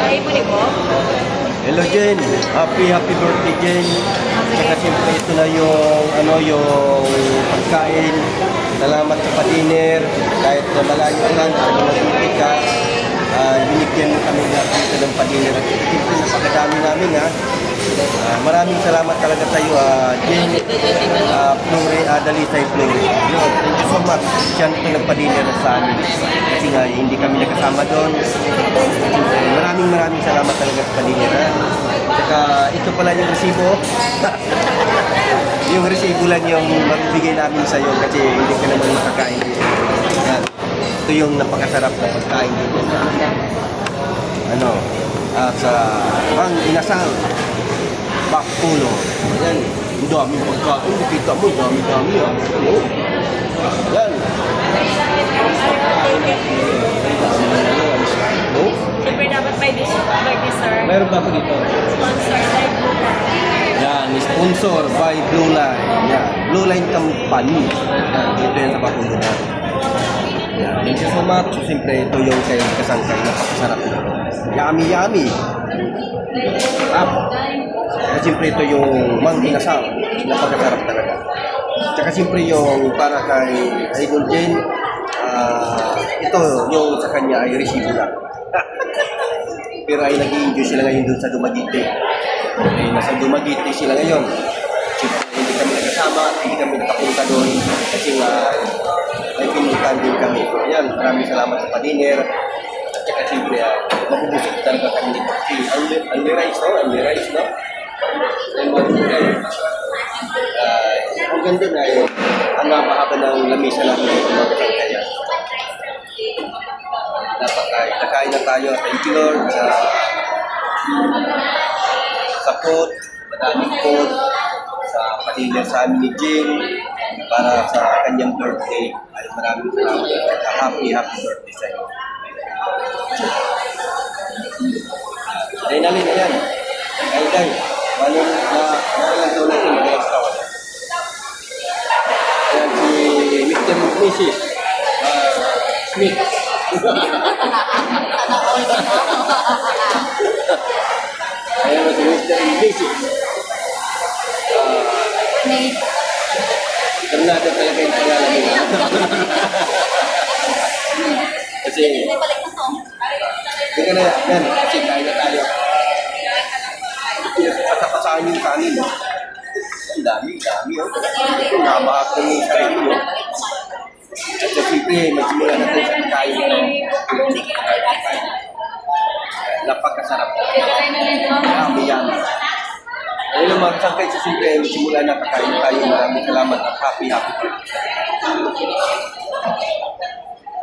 Ay, mo po. Hello Jen, happy birthday Jen. Saka siyempre ito na yung pagkain. Salamat sa pa-dinner. Kahit na malayo lang, nagtitig ka. Binigyan mo kami dito ng pa-dinner. At siyempre napakadami namin ha. Maraming salamat talaga sa iyo Jen, Flore, Dalisay Flore. Thank you so much. Siya ito nagpa-dinner sa amin. Kasi nga hindi kami nakasama doon. Maraming salamat talaga sa pa-dinner ha. Saka ito pala yung resibo. Yung resibo lang yung mabibigay namin sa iyo kasi hindi ka naman makakain dito. Yan. Ito yung napakasarap na pagkain dito sa Mang Inasal Bakulo. Yan. Ang daming pagkain. Nakita mo, dami-dami ha. Yan. Siyempre dapat may birthday, sir. Meron ba ako dito? Sponsor by Blue Line. Yan, sponsor by Blue Line. Yan, Blue Line Company. Yan, dito yan sa Bakulo na. Yan, thank you so much. So, siyempre, ito yung kay kasangkay. Napakasarap ito. Yummy. At siyempre, ito yung Mang Inasal. Napakasarap talaga. Tsaka siyempre yung para kay Idol Jen, ito yung sa kanya ay resibo lang. Pero ay nag-i-enjoy sila ngayon dun sa Dumaguete. Okay, nasa Dumaguete sila ngayon. Siyempre, hindi kami nakasama, hindi kami nakapunta doon. Kasi nga, may pinuntahan din kami. So, ayan, maraming salamat sa pa-dinner. At saka siyempre, mabubusog talaga kami dito. Kasi Almi Rice, no? Ang ganda na yun. Ang napahaba ng lamisa namin dito mga kaya. Dapat kakain na tayo. Thank you Lord sa food, madaming food, sa pa-dinner sa amin ni Jim para sa kanyang birthday. Ay maraming salamat. Happy birthday sa iyo. Ayan. Ay. Walang daw natin next hour. Ayan si Mr. Mrs. Smith. Ayan si Mr. Mrs. Karnado talaga yung pangalan nila. Kasi hindi ka na yan. Kasi kaya na tayo. Pasapasahan yung kanin. Ang dami. Namahak na yung sarili mo. At siyempre, magsimula na tayo sa kain. Napakasarap. Yummy. Ayun ang mga kasangkay sa siyempre, magsimula na kakain tayo. Maraming salamat at happy birthday.